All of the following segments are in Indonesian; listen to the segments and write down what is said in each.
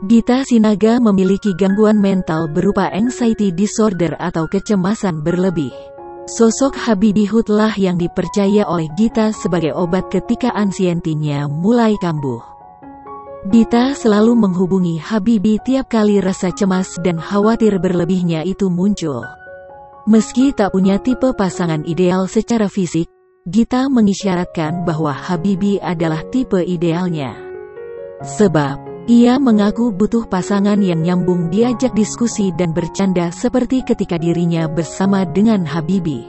Gita Sinaga memiliki gangguan mental berupa anxiety disorder atau kecemasan berlebih. Sosok Habibie Hutlah yang dipercaya oleh Gita sebagai obat ketika anxiety-nya mulai kambuh. Gita selalu menghubungi Habibie tiap kali rasa cemas dan khawatir berlebihnya itu muncul. Meski tak punya tipe pasangan ideal secara fisik, Gita mengisyaratkan bahwa Habibie adalah tipe idealnya. Sebab ia mengaku butuh pasangan yang nyambung diajak diskusi dan bercanda seperti ketika dirinya bersama dengan Habibie.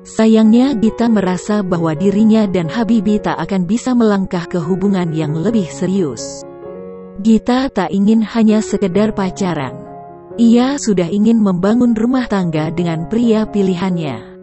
Sayangnya Gita merasa bahwa dirinya dan Habibie tak akan bisa melangkah ke hubungan yang lebih serius. Gita tak ingin hanya sekedar pacaran. Ia sudah ingin membangun rumah tangga dengan pria pilihannya.